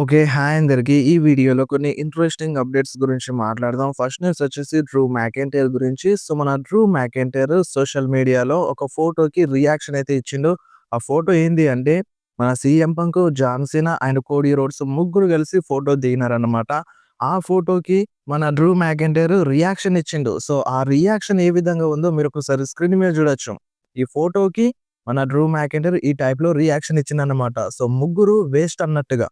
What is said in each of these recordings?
Okay. Hi అందరికి. ఈ వీడియోలో కొన్ని ఇంట్రెస్టింగ్ అప్డేట్స్ గురించి మాట్లాడదాం. ఫస్ట్ న్యూస్ వచ్చేసి డ్రూ మ్యాకెంటైర్ గురించి. మన డ్రూ మ్యాకెంటైర్ సోషల్ మీడియాలో ఒక ఫోటోకి రియాక్షన్ అయితే ఇచ్చిండు. ఆ ఫోటో ఏంది అంటే మన CM Punk, John Cena and Cody Rhodes ముగ్గురు కలిసి ఫోటో దిగినారన్నమాట. ఆ ఫోటోకి మన డ్రూ మ్యాకెంటైర్ రియాక్షన్ ఇచ్చిండు. ఆ రియాక్షన్ ఏ విధంగా ఉందో మీరొకసారి స్క్రీన్ మీద చూడొచ్చు. ఈ ఫోటోకి మన డ్రూ మ్యాకెంటైర్ ఈ టైప్‌లో రియాక్షన్ ఇచ్చిండన్నమాట. ముగ్గురు వేస్ట్ అన్నట్టుగా.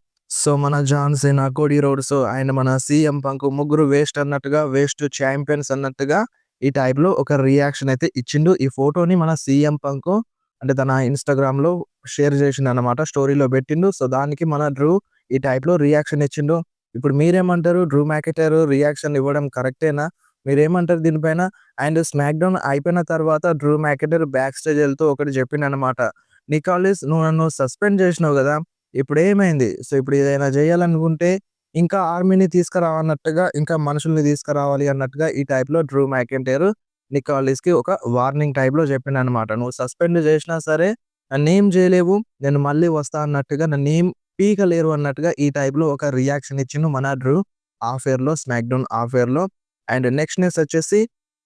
మన 'John Cena', 'Cody Rhodes' and మన 'సీఎం పంక్' ముగ్గురు వేస్ట్ అన్నట్టుగా, వేస్ట్ చాంపియన్స్ అన్నట్టుగా ఈ టైప్‌లో ఒక రియాక్షన్ అయితే ఇచ్చిండు. ఈ ఫోటోని మన 'సీఎం పంక్' అంటే తన ఇన్‌స్టాగ్రామ్‌లో షేర్ చేసిండన్నమాట. స్టోరీలో పెట్టిండు. దానికి మన డ్రూ ఈ టైప్‌లో రియాక్షన్ ఇచ్చిండు. ఇప్పుడు మీరేమంటారు? డ్రూ మ్యాకెంటైర్ రియాక్షన్ ఇవ్వడం కరెక్టేనా? మీరేమంటారు దీనిపైన? అండ్ స్మాక్ డౌన్ అయిపోయిన తర్వాత డ్రూ మ్యాకెంటైర్ బ్యాక్ స్టేజ్ ఎళ్తూ ఒకటి చెప్పిండన్నమాట. "నికోలస్, నువ్వు నన్ను సస్పెండ్ చేసినావు గదా! ఇప్పుడేమైంది? ఇప్పుడు ఏదైనా జేయాలనుకుంటే ఇంకా ఆర్మీని తీసుకురావన్నట్టుగా, ఇంకా మనుషుల్ని తీసుకురావాలి అన్నట్టుగా ఈ టైప్‌లో డ్రూ మ్యాకెంటైర్ నికోలస్‌కి ఒక వార్నింగ్ టైప్‌లో చెప్పిండనమాట. నువ్వు సస్పెండ్ చేసినా సరే నన్నేం జేయలేవు. నేను మళ్ళీ వస్తా అన్నట్టుగా నన్నేం పీకలేరు అన్నట్టుగా ఈ టైప్‌లో ఒక రియాక్షన్ ఇచ్చిండు మన డ్రూ ఆఫేర్‌లో, స్మాక్ డౌన్ ఆఫేర్‌లో. అండ్ నెక్స్ట్ న్యూస్ వచ్చేసి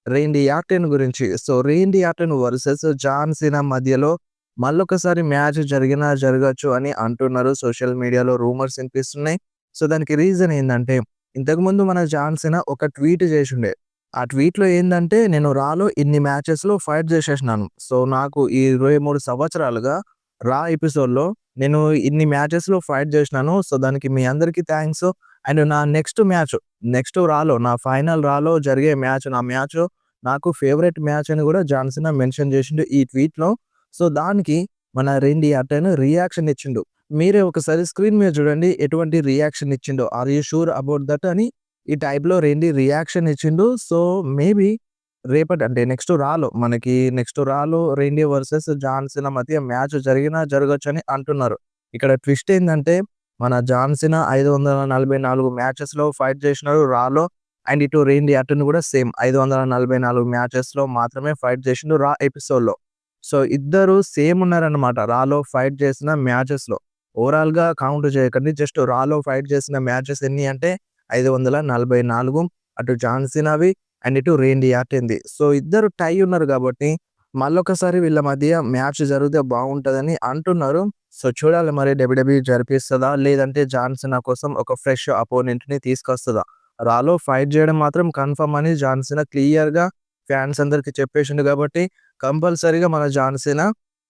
రేండీ ఆర్టెన్ గురించి. రేండీ ఆర్టెన్ వర్సెస్ జాన్ సీనా మధ్యలో మళ్ళొకసారి మ్యాచ్ జరిగినా జరగొచ్చు అని అంటున్నారు. సోషల్ మీడియాలో రూమర్స్ వినిపిస్తున్నాయి. దానికి రీజన్ ఏందంటే, ఇంతకుముందు మన జాన్ సీనా ఒక ట్వీట్ చేసుండే. ఆ ట్వీట్‌లో ఏందంటే, "నేను రాలో ఇన్ని మ్యాచెస్‌లో ఫైట్ చేసేసినాను. నాకు ఈ 23 సంవత్సరాలుగా రా ఎపిసోడ్‌లో నేను ఇన్ని మ్యాచెస్‌లో ఫైట్ చేసినాను. దానికి మీ అందరికీ థాంక్స్. అండ్ నా నెక్స్ట్ రాలో నా ఫైనల్ రాలో జరిగే నా మ్యాచ్ నాకు ఫేవరెట్ మ్యాచ్" అని కూడా జాన్ సీనా మెన్షన్ చేసిండు ఈ ట్వీట్‌లో. దానికి మన 'రేండీ ఆర్టెన్' రియాక్షన్ ఇచ్చిండు. మీరే ఒకసారి స్క్రీన్ మీద చూడండి ఎటువంటి రియాక్షన్ ఇచ్చిండో. 'Are you sure about that' అని ఈ టైప్‌లో 'రేండీ' రియాక్షన్ ఇచ్చిండు. మేబీ రేపటి అంటే నెక్స్ట్ రాలో 'రేండీ' వర్సెస్ 'జాన్ సీనా' మధ్య మ్యాచ్ జరిగినా జరగొచ్చని అంటున్నారు. ఇక్కడ ట్విస్ట్ ఏందంటే మన 'జాన్ సీనా' 544 మ్యాచెస్‌లో ఫైట్ చేసినాడు రాలో. అండ్ ఇటు 'రేండీ ఆర్టెన్' కూడా సేమ్ 544 మ్యాచెస్‌లో మాత్రమే ఫైట్ చేసిండు రా ఎపిసోడ్‌లో. ఇద్దరు సేమ్ ఉన్నారన్నమాట. రాలో ఫైట్ చేసిన మ్యాచెస్‌లో. ఓవరాల్‌గా కౌంట్ చేయకండి. జస్ట్ రాలో ఫైట్ చేసిన మ్యాచెస్ ఎన్ని అంటే 544 అటు జాన్ సీనావి అండ్ ఇటు రేండీ ఆర్టెన్‌ది. ఇద్దరు టై ఉన్నారు కాబట్టి మళ్ళొకసారి వీళ్ళ మధ్య మ్యాచ్ జరిగితే బాగుంటదని అంటున్నారు. చూడాలి మరి డబ్ల్యూడబ్ల్యూఈ జరిపిస్తదా? లేదంటే జాన్ సీనా కోసం ఒక ఫ్రెష్ అపోనెంట్‌ని తీసుకొస్తదా? రాలో ఫైట్ చేయడం మాత్రం కన్ఫర్మ్ అని జాన్ సీనా క్లియర్‌గా ఫ్యాన్స్ అందరికి చెప్పేసిండు కాబట్టి కంపల్సరీగా మన జాన్ సీనా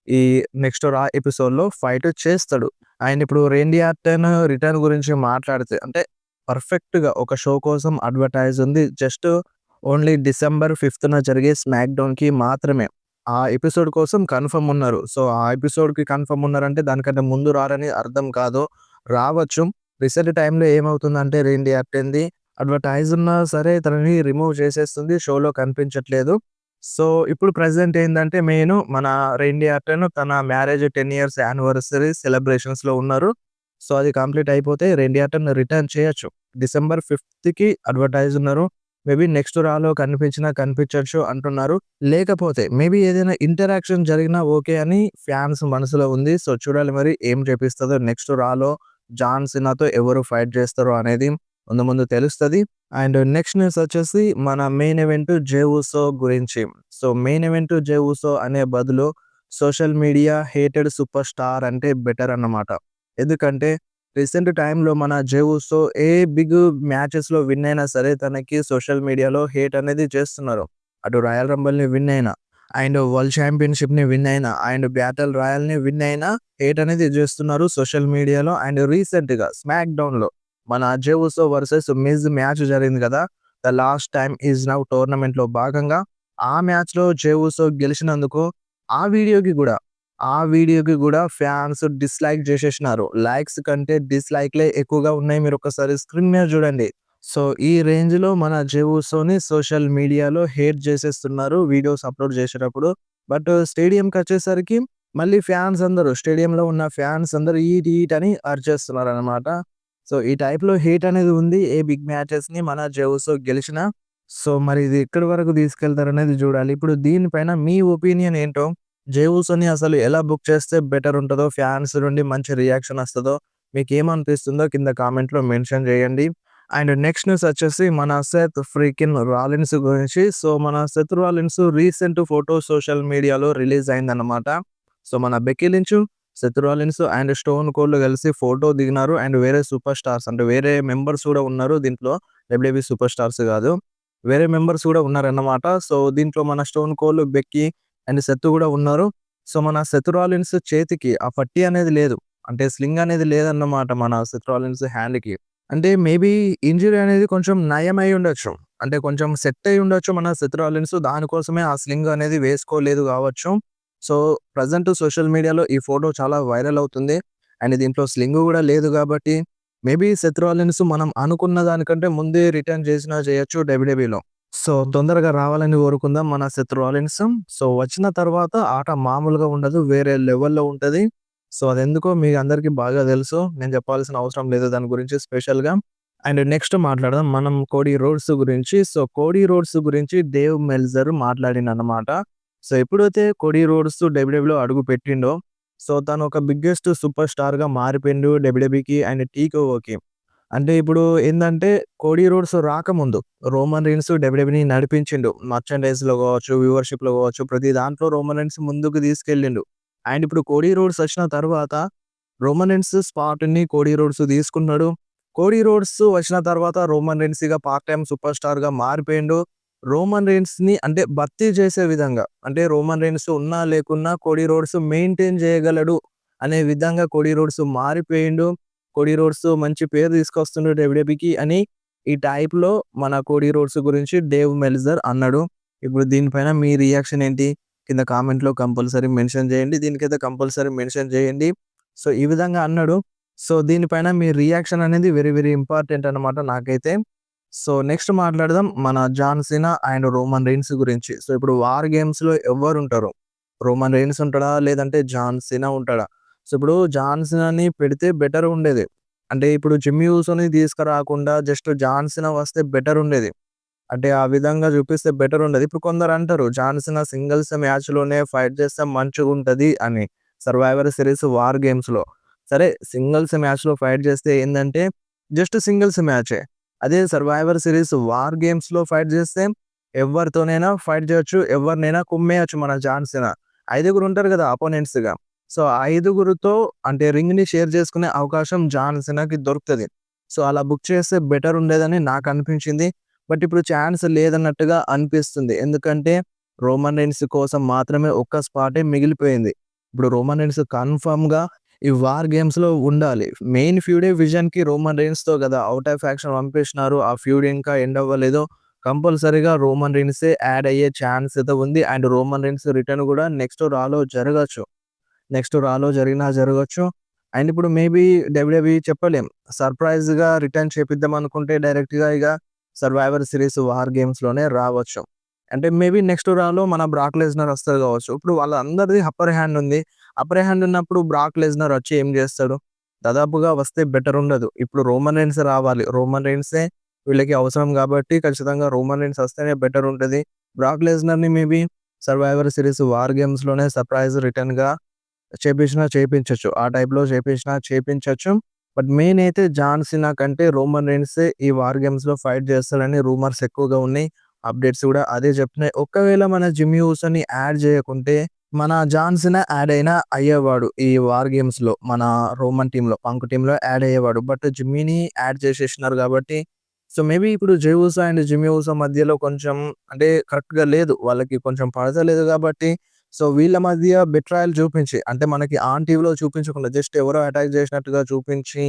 ఈ నెక్స్ట్ రా ఎపిసోడ్‌లో ఫైట్ చేస్తాడు. అండ్ ఇప్పుడు 'రేండీ ఆర్టెన్' రిటర్న్ గురించి మాట్లాడితే అంటే పర్ఫెక్ట్‌గా ఒక షో కోసం అడ్వర్టైజ్ ఉంది. జస్ట్ ఓన్లీ డిసెంబర్ 5న జరిగే స్మాక్ డౌన్‌కి మాత్రమే. ఆ ఎపిసోడ్ కోసం కన్ఫర్మ్ ఉన్నారు. ఆ ఎపిసోడ్‌కి కన్ఫర్మ్ ఉన్నారంటే దానికంటే ముందు రారని అర్థం కాదు. రావచ్చు. రీసెంట్ టైమ్‌లో ఏమవుతుందంటే 'రేండీ ఆర్టెన్‌ది' అడ్వర్టైజ్ ఉన్నా సరే తనని రిమూవ్ చేసేస్తుంది. షోలో కనిపించట్లేదు. ఇప్పుడు ప్రెజెంట్ ఏందంటే మన 'రేండీ ఆర్టెన్' తన మ్యారేజ్ 10 ఇయర్స్ యానివర్సరీ సెలబ్రేషన్స్‌లో ఉన్నారు. అది కంప్లీట్ అయిపోతే 'రేండీ ఆర్టెన్' రిటర్న్ చేయొచ్చు. డిసెంబర్ 5కి అడ్వర్టైజ్ ఉన్నారు. మేబీ నెక్స్ట్ రాలో కనిపించినా కనిపించొచ్చు అంటున్నారు. లేకపోతే మేబీ ఏదైనా ఇంటరాక్షన్ జరిగినా ఓకే అని ఫ్యాన్స్ మనసులో ఉంది. చూడాలి మరి ఏం చేపిస్తదో నెక్స్ట్ రాలో జాన్ సీనాతో ఎవరు ఫైట్ చేస్తారో అనేది ముందు ముందు తెలుస్తది. అండ్ నెక్స్ట్ న్యూస్ వచ్చేసి మన మెయిన్ ఈవెంట్ 'జే ఉసో' గురించి. మెయిన్ ఈవెంట్ 'జే ఉసో' అనే బదులు social media hated super star అంటే బెటర్ అన్నమాట. ఎందుకంటే రీసెంట్ టైమ్‌లో మన 'జే ఉసో' ఏ బిగ్ మ్యాచెస్‌లో విన్ అయినా సరే తనకి సోషల్ మీడియాలో హేట్ అనేది చేస్తున్నారు. అటు రాయల్ రంబల్‌ని విన్ అయినా, అండ్ వరల్డ్ ఛాంపియన్‌షిప్‌ని విన్ అయినా, అండ్ బ్యాటిల్ రాయల్‌ని విన్ అయినా హేట్ అనేది చేస్తున్నారు సోషల్ మీడియాలో. అండ్ రీసెంట్‌గా స్మాక్ డౌన్‌లో మన 'జే ఉసో' వర్సెస్ 'మిజ్' మ్యాచ్ జరిగింది కదా! 'The last time is now' టోర్నమెంట్‌లో భాగంగా ఆ మ్యాచ్‌లో 'జే ఉసో' గెలిచినందుకు ఆ వీడియోకి గూడా ఆ వీడియోకి గూడా ఫ్యాన్స్ డిస్‌లైక్ జేసేసినారు. లైక్స్ కంటే డిస్‌లైక్‌లే ఎక్కువగా ఉన్నాయి. మీరొకసారి స్క్రీన్ మీద జూడండి. ఈ రేంజ్‌లో మన 'జే ఉసో'ని సోషల్ మీడియాలో హేట్ జేసేస్తున్నారు వీడియోస్ అప్‌లోడ్ జేసేటప్పుడు. స్టేడియంకొచ్చేసరికి మళ్ళీ స్టేడియంలో ఉన్న ఫ్యాన్స్ అందరూ ఈట్ ఈట్ అని అరిచేస్తున్నారనమాట. ఈ టైప్‌లో హేట్ అనేది ఉంది. ఏ బిగ్ మ్యాచెస్‌ని మన 'జే ఉసో' గెలిచినా. మరి ఇది ఎక్కడి వరకు తీసుకెళ్తారనేది జూడాలి. ఇప్పుడు దీనిపైన మీ ఒపీనియన్ ఏంటో 'జే ఉసో'ని అసలు ఎలా బుక్ చేస్తే బెటర్ ఉంటదో, ఫ్యాన్స్ నుండి మంచి రియాక్షన్ వస్తదో మీకేమనిపిస్తుందో కింద కామెంట్‌లో మెన్షన్ చేయండి. అండ్ నెక్స్ట్ న్యూస్ వచ్చేసి మన సెత్ ఫ్రీకిన్ రాలిన్స్ గురించి. సో, మన Seth Rollins recent photo social మీడియాలో రిలీజ్ అయిందన్నమాట. సో, మన Becky Lynch, Seth Rollins and stone cold కలిసి ఫోటో దిగినారు. అండ్ వేరే సూపర్ స్టార్స్ అంటే వేరే మెంబర్స్ కూడా ఉన్నారు దీంట్లో. డబ్ల్యూడబ్ల్యూఈ సూపర్ స్టార్స్ కాదు. వేరే మెంబర్స్ కూడా ఉన్నారన్నమాట. సో, దీంట్లో మన stone cold, Becky and Seth కూడా ఉన్నారు. సో, మన సెత్ రాలిన్స్ చేతికి ఆ పట్టీ అనేది లేదు. అంటే స్లింగ్ అనేది లేదన్నమాట మన సెత్ రాలిన్స్ హ్యాండ్‌కి. అంటే మేబీ ఇంజ్యూరీ అనేది కొంచెం నయమై ఉండొచ్చు. అంటే కొంచెం సెట్ అయ్యి ఉండొచ్చు మన సెత్ రాలిన్స్. దానికోసమే ఆ స్లింగ్ అనేది వేసుకోలేదు గావచ్చు. సో, ప్రెజెంట్ సోషల్ మీడియాలో ఈ ఫోటో చాలా వైరల్ అవుతుంది. అండ్ దీంట్లో స్లింగ్ గూడా లేదు గాబట్టి, మేబీ సెత్ రాలిన్స్ మనం అనుకున్న దానికంటే ముందే రిటర్న్ చేసినా చేయొచ్చు డబ్ల్యూడబ్ల్యూఈలో. సో, తొందరగా రావాలని కోరుకుందాం మన సెత్ రాలిన్స్. సో, వచ్చిన తర్వాత ఆట మామూలుగా ఉండదు. వేరే లెవెల్‌లో ఉంటది. సో, అదెందుకో మీ అందరికీ బాగా తెలుసు. నేను చెప్పాల్సిన అవసరం లేదు దాని గురించి స్పెషల్‌గా. అండ్ నెక్స్ట్ మాట్లాడదాం మనం కోడీ రోడ్స్ గురించి. సో, కోడీ రోడ్స్ గురించి డేవ్ మెల్జర్ మాట్లాడిండనమాట. సో, ఎప్పుడైతే కోడీ రోడ్స్ డబ్ల్యూడబ్ల్యూలో అడుగు పెట్టిండో, సో, తను ఒక బిగ్గెస్ట్ సూపర్ స్టార్‌గా మారిపోయిండు డబ్ల్యూడబ్ల్యూకి అండ్ టీకోఓకి. అంటే ఇప్పుడు ఏందంటే కోడీ రోడ్స్ రాకముందు రోమన్ రీన్స్ డబ్ల్యూడబ్ల్యూని నడిపించిండు. మర్చండైజ్‌లో కావచ్చు, వ్యూవర్‌షిప్‌లో కావచ్చు ప్రతి దాంట్లో రోమన్ రీన్స్ ముందుకు తీసుకెళ్ళిండు. అండ్ ఇప్పుడు కోడీ రోడ్స్ వచ్చిన తర్వాత రోమన్ రీన్స్ స్పాట్‌ని కోడీ రోడ్స్ తీసుకున్నాడు. కోడీ రోడ్స్ వచ్చిన తర్వాత రోమన్ రీన్స్ ఇగ పార్ట్ టైమ్ సూపర్ స్టార్‌గా మారిపోయిండు. రోమన్ రీన్స్‌ని అంటే భర్తీ చేసే విధంగా అంటే రోమన్ రీన్స్ ఉన్నా లేకున్నా కోడీ రోడ్స్ మెయింటైన్ చేయగలడు అనే విధంగా కోడీ రోడ్స్ మారిపోయిండు. కోడీ రోడ్స్ మంచి పేరు తీసుకొస్తుండు డబ్ల్యూడబ్ల్యూకి అని ఈ టైప్‌లో మన కోడీ రోడ్స్ గురించి డేవ్ మెల్జర్ అన్నాడు. ఇప్పుడు దీనిపైన మీ రియాక్షన్ ఏంటి? కింద కామెంట్‌లో కంపల్సరీ మెన్షన్ చేయండి. దీనికైతే కంపల్సరీ మెన్షన్ చేయండి. సో, ఈ విధంగా అన్నాడు. సో, దీనిపైన మీ రియాక్షన్ అనేది వెరీ వెరీ ఇంపార్టెంట్ అన్నమాట నాకైతే. సో, నెక్స్ట్ మాట్లాడదాం మన John Cena and Roman Reigns గురించి. సో, ఇప్పుడు వార్ గేమ్స్‌లో ఎవ్వరుంటారు? రోమన్ రీన్స్ ఉంటాడా? లేదంటే జాన్ సీనా ఉంటాడా? సో, ఇప్పుడు జాన్ సీనాని పెడితే బెటర్ ఉండేది. అంటే ఇప్పుడు జిమ్మీ ఊసోని తీసుకురాకుండా జస్ట్ జాన్ సీనా వస్తే బెటర్ ఉండేది. అంటే ఆ విధంగా చూపిస్తే బెటర్ ఉండేది. ఇప్పుడు కొందరు అంటారు జాన్ సీనా సింగిల్స్ మ్యాచ్‌లోనే ఫైట్ చేస్తే మంచిగుంటది అని. సర్వైవర్ సిరీస్ వార్ గేమ్స్‌లో. సరే సింగిల్స్ మ్యాచ్‌లో ఫైట్ చేస్తే ఏందంటే జస్ట్ సింగిల్స్ మ్యాచే. అదే సర్వైవర్ సిరీస్ వార్ గేమ్స్‌లో ఫైట్ చేస్తే ఎవరితోనైనా ఫైట్ చేయొచ్చు. ఎవరినైనా కుమ్మేయొచ్చు మన జాన్ సీనా. ఐదుగురు ఉంటారు కదా అపోనెంట్స్‌గా. సో, ఆ ఐదుగురితో అంటే రింగ్‌ని షేర్ చేసుకునే అవకాశం జాన్ సీనాకి దొరుకుతది. సో, అలా బుక్ చేస్తే బెటర్ ఉండేదని నాకనిపించింది. బట్ ఇప్పుడు ఛాన్స్ లేదన్నట్టుగా అనిపిస్తుంది. ఎందుకంటే రోమన్ రీన్స్ కోసం మాత్రమే ఒక్క స్పాటే మిగిలిపోయింది. ఇప్పుడు రోమన్ రీన్స్ కన్ఫర్మ్‌గా ఈ వార్ గేమ్స్‌లో ఉండాలి. మెయిన్ ఫ్యూడే విజన్‌కి రోమన్ రీన్స్‌తో కదా ఔట్ ఆఫ్ యాక్షన్ పంపిచ్చినారు. ఆ ఫ్యూడ్ ఇంకా ఎండ్ అవ్వలేదు. కంపల్సరీగా రోమన్ రీన్సే యాడ్ అయ్యే ఛాన్స్ అయితే ఉంది. అండ్ రోమన్ రీన్స్ రిటర్న్ కూడా నెక్స్ట్ రాలో జరగొచ్చు. నెక్స్ట్ రాలో జరిగినా జరగొచ్చు. అండ్ ఇప్పుడు మేబీ డబ్ల్యూడబ్ల్యూఈ చెప్పలేం. సర్ప్రైజ్‌గా రిటర్న్ చేపిద్దాం అనుకుంటే డైరెక్ట్‌గా ఇగ సర్వైవర్ సిరీస్ వార్ గేమ్స్‌లోనే రావచ్చు. అంటే మేబీ నెక్స్ట్ రాలో మన బ్రాక్ లెస్నర్ వస్తాడు కావచ్చు. ఇప్పుడు వాళ్ళందరిది అప్పర్ హ్యాండ్ ఉంది. అప్పర్ హ్యాండ్ ఉన్నప్పుడు బ్రాక్ లెస్నర్ వచ్చి ఏం చేస్తాడు? దాదాపుగా వస్తే బెటర్ ఉండదు. ఇప్పుడు రోమన్ రీన్స్ రావాలి. రోమన్ రీన్సే వీళ్ళకి అవసరం కాబట్టి ఖచ్చితంగా రోమన్ రీన్స్ వస్తేనే బెటర్ ఉంటది. బ్రాక్ లెస్నర్‌ని మేబీ సర్వైవర్ సిరీస్ వార్ గేమ్స్‌లోనే సర్ప్రైజ్ రిటర్న్‌గా చేపించినా చేపించొచ్చు. ఆ టైప్‌లో చేపించినా చేపించొచ్చు. బట్ మెయిన్ అయితే జాన్ సీనా కంటే రోమన్ రీన్సే ఈ వార్ గేమ్స్‌లో ఫైట్ చేస్తాడని రూమర్స్ ఎక్కువగా ఉన్నాయి. అప్డేట్స్ కూడా అదే చెప్తున్నాయి. ఒకవేళ మన జిమ్మీ ఊసోని యాడ్ చేయకుంటే మన జాన్ సీనా యాడ్ అయినా అయ్యేవాడు. ఈ వార్ గేమ్స్‌లో మన రోమన్ టీమ్‌లో, పంక్ టీమ్‌లో యాడ్ అయ్యేవాడు. బట్ జిమ్మీని యాడ్ చేసేసినారు కాబట్టి సో, మేబీ ఇప్పుడు జే ఊసో అండ్ జిమ్మీ ఊసో మధ్యలో కొంచెం అంటే కరెక్ట్‌గా లేదు. వాళ్ళకి కొంచెం పడతలేదు కాబట్టి సో, వీళ్ళ మధ్య బెట్రాయల్ చూపించి అంటే మనకి ఆన్ టీవీలో చూపించకుండా జస్ట్ ఎవరో అటాక్ చేసినట్టుగా చూపించి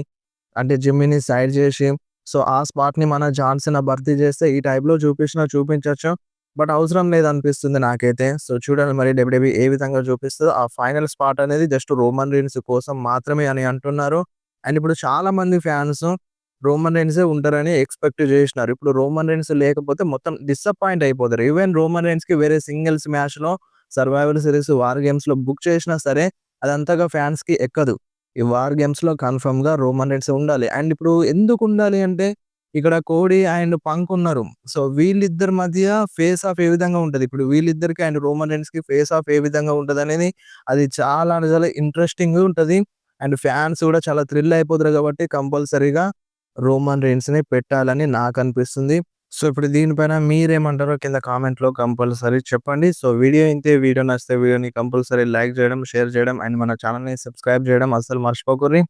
అంటే జిమ్మీని సైడ్ చేసి సో, ఆ స్పాట్‌ని మన జాన్ సీనా భర్తీ చేస్తే ఈ టైప్‌లో చూపించినా చూపించొచ్చు. బట్ అవసరం లేదనిపిస్తుంది నాకైతే. సో, చూడాలి మరి డబ్ల్యూడబ్ల్యూఈ ఏ విధంగా చూపిస్తదో. ఆ ఫైనల్ స్పాట్ అనేది జస్ట్ రోమన్ రీన్స్ కోసం మాత్రమే అని అంటున్నారు. అండ్ ఇప్పుడు చాలా మంది ఫ్యాన్స్ రోమన్ రీన్సే ఉంటారని ఎక్స్‌పెక్ట్ చేసినారు. ఇప్పుడు రోమన్ రీన్స్ లేకపోతే మొత్తం డిసప్పాయింట్ అయిపోతారు. ఈవెన్ రోమన్ రీన్స్‌కి వేరే సింగిల్స్ మ్యాచ్‌లో సర్వైవల్ సిరీస్ వార్ గేమ్స్‌లో బుక్ చేసినా సరే అది అంతగా ఫ్యాన్స్‌కి ఎక్కదు. ఈ వార్ గేమ్స్‌లో కన్ఫర్మ్‌గా రోమన్ రీన్స్ ఉండాలి. అండ్ ఇప్పుడు ఎందుకు ఉండాలి అంటే ఇక్కడ కోడీ అండ్ పంక్ ఉన్నారు. సో, వీళ్ళిద్దరి మధ్య ఫేస్ ఆఫ్ ఏ విధంగా ఉంటది. ఇప్పుడు వీళ్ళిద్దరికి అండ్ రోమన్ రీన్స్‌కి ఫేస్ ఆఫ్ ఏ విధంగా ఉంటదనేది అది చాలా ఇంట్రెస్టింగ్‌గా ఉంటది. అండ్ ఫ్యాన్స్ కూడా చాలా థ్రిల్ అయిపోతారు కాబట్టి కంపల్సరీగా రోమన్ రీన్స్‌ని పెట్టాలని నాకనిపిస్తుంది. సో, ఇప్పుడు దీనిపైన మీరేమంటారో కింద కామెంట్‌లో కంపల్సరీ చెప్పండి. సో, వీడియో ఇంతే. వీడియో నచ్చితే వీడియోని కంపల్సరీ లైక్ చేయడం, షేర్ చేయడం అండ్ మన ఛానెల్‌ని సబ్స్క్రైబ్ చేయడం అస్సలు మర్చిపోకుర్రి.